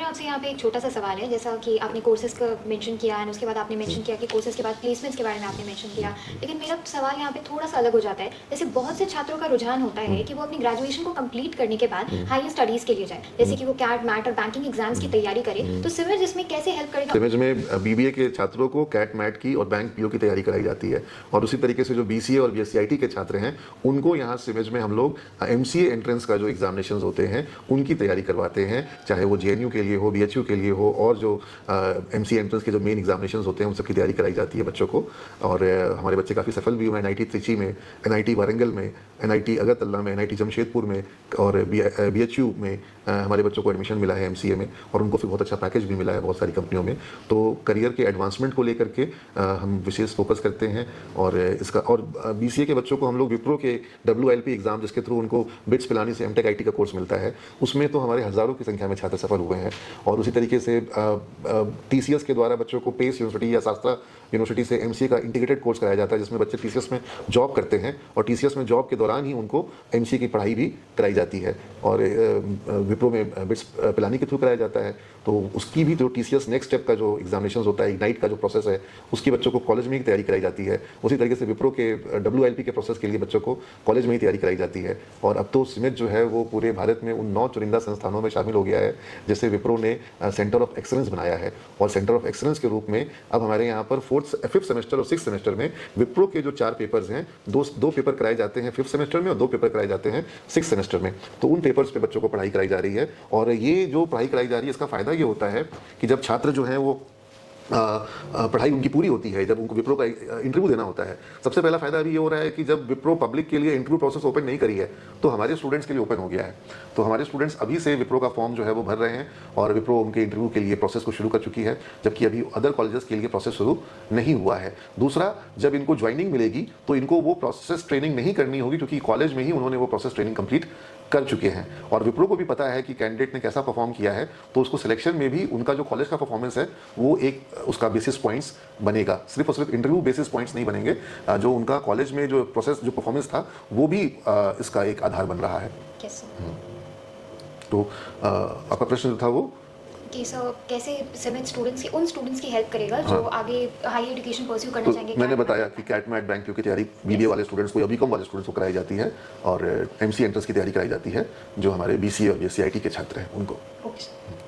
मेरा आपसे यहाँ पे एक छोटा सा सवाल है, जैसा कि आपने कोर्सेज़ का मेंशन किया एंड उसके बाद आपने मेंशन किया कि कोर्सेज़ के बाद प्लेसमेंट्स के बारे में आपने मेंशन किया। लेकिन मेरा सवाल यहाँ पे थोड़ा-सा अलग हो जाता है। जैसे बहुत से छात्रों का रुझान होता है कि वो अपनी ग्रेजुएशन को कंप्लीट करने के बाद हायर स्टडीज़ के लिए जाए। जैसे कि वो कैट, मैट और बैंकिंग एग्ज़ाम्स की तैयारी करे। तो सिविल इसमें कैसे हेल्प करेगा? सिविज में बीबीए के छात्रों को कैट मैट की और बैंक पीओ की तैयारी कराई जाती है, और उसी तरीके से जो बीसीए और बीएससीआईटी के छात्र हैं उनको यहाँ सिविज में हम लोग एमसीए एंट्रेंस का जो एग्जामिनेशन होते हैं उनकी तैयारी करवाते हैं, चाहे वो जेएनयू के लिए हो, बीएचयू के लिए हो, और जो एमसीए एंट्रेंस के जो मेन एग्जामिनेशन होते हैं उन सबकी तैयारी कराई जाती है बच्चों को। और हमारे बच्चे काफ़ी सफल भी हुए हैं एनआईटी त्रिची में, एनआईटी वारंगल में, एनआईटी अगरतला में, एनआईटी जमशेदपुर में और बीएचयू में हमारे बच्चों को एडमिशन मिला है एमसीए में, और उनको फिर बहुत अच्छा पैकेज भी मिला है बहुत सारी कंपनियों में। तो करियर के एडवांसमेंट को लेकर के हम विशेष फोकस करते हैं। और इसका और बीसीए के बच्चों को हम लोग विप्रो के डब्ल्यूएलपी एग्जाम, जिसके थ्रू उनको बिट्स पिलानी से एमटेक आईटी का कोर्स मिलता है, उसमें तो हमारे हज़ारों की संख्या में छात्र सफल हुए हैं। और उसी तरीके से टीसीएस के द्वारा बच्चों को पेस यूनिवर्सिटी या शास्त्रा यूनिवर्सिटी से एमसीए का इंटीग्रेटेड कोर्स कराया जाता है, जिसमें बच्चे टीसीएस में जॉब करते हैं और टीसीएस में जॉब के दौरान ही उनको एमसीए की पढ़ाई भी कराई जाती है। और विप्रो में बिट्स पिलानी के थ्रू कराया जाता है, तो उसकी भी जो टीसीएस नेक्स्ट स्टेप का जो एग्जामिनेशन होता है, इग्नाइट का जो प्रोसेस है, उसकी बच्चों को कॉलेज में ही तैयारी कराई जाती है। उसी तरीके से विप्रो के डब्ल्यूएलपी के प्रोसेस के लिए बच्चों को कॉलेज में ही तैयारी कराई जाती है। और अब तो सिमिट जो है वो पूरे भारत में उन 9 चुनिंदा संस्थानों में शामिल हो गया है, जैसे विप्रो ने सेंटर ऑफ एक्सलेंस बनाया है। और सेंटर ऑफ एक्सलेंस के रूप में अब हमारे यहाँ पर 5th सेमेस्टर और 6th सेमेस्टर में विप्रो के जो 4 पेपर्स हैं, दो पेपर कराए जाते हैं 5th सेमेस्टर में और 2 पेपर कराए जाते हैं 6th सेमेस्टर में। तो उन पेपर्स पे बच्चों को पढ़ाई कराई जा रही है। और ये जो पढ़ाई कराई जा रही है, इसका फ़ायदा ये होता है कि जब छात्र जो हैं वो पढ़ाई उनकी पूरी होती है, जब उनको विप्रो का इंटरव्यू देना होता है, सबसे पहला फायदा अभी ये हो रहा है कि जब विप्रो पब्लिक के लिए इंटरव्यू प्रोसेस ओपन नहीं करी है, तो हमारे स्टूडेंट्स के लिए ओपन हो गया है। तो हमारे स्टूडेंट्स अभी से विप्रो का फॉर्म जो है वो भर रहे हैं, और विप्रो उनके इंटरव्यू के लिए प्रोसेस को शुरू कर चुकी है, जबकि अभी अदर कॉलेजेस के लिए प्रोसेस शुरू नहीं हुआ है। दूसरा, जब इनको ज्वाइनिंग मिलेगी तो इनको वो प्रोसेस ट्रेनिंग नहीं करनी होगी, क्योंकि कॉलेज में ही उन्होंने वो प्रोसेस ट्रेनिंग कंप्लीट कर चुके हैं। और विप्रो को भी पता है कि कैंडिडेट ने कैसा परफॉर्म किया है, तो उसको सिलेक्शन में भी उनका जो कॉलेज का परफॉर्मेंस है वो एक उसका बेसिस पॉइंट्स बनेगा, सिर्फ और सिर्फ इंटरव्यू बेसिस पॉइंट्स नहीं बनेंगे। जो उनका कॉलेज में जो प्रोसेस जो परफॉर्मेंस था वो भी इसका एक आधार बन रहा है। तो आपका प्रश्न जो था वो कि सर कैसे सिमिट स्टूडेंट्स की उन स्टूडेंट्स की हेल्प करेगा जो आगे हाई एजुकेशन परस्यू करना तो चाहेंगे? मैंने बताया कि कैट मैट बैंक की तैयारी बीबीए वाले स्टूडेंट्स को या बीकॉम वाले स्टूडेंट्स को कराई जाती है, और एमसीए एंट्रेंस की तैयारी कराई जाती है जो हमारे बीसीए और बीएससीआईटी के छात्र हैं उनको। Okay sir.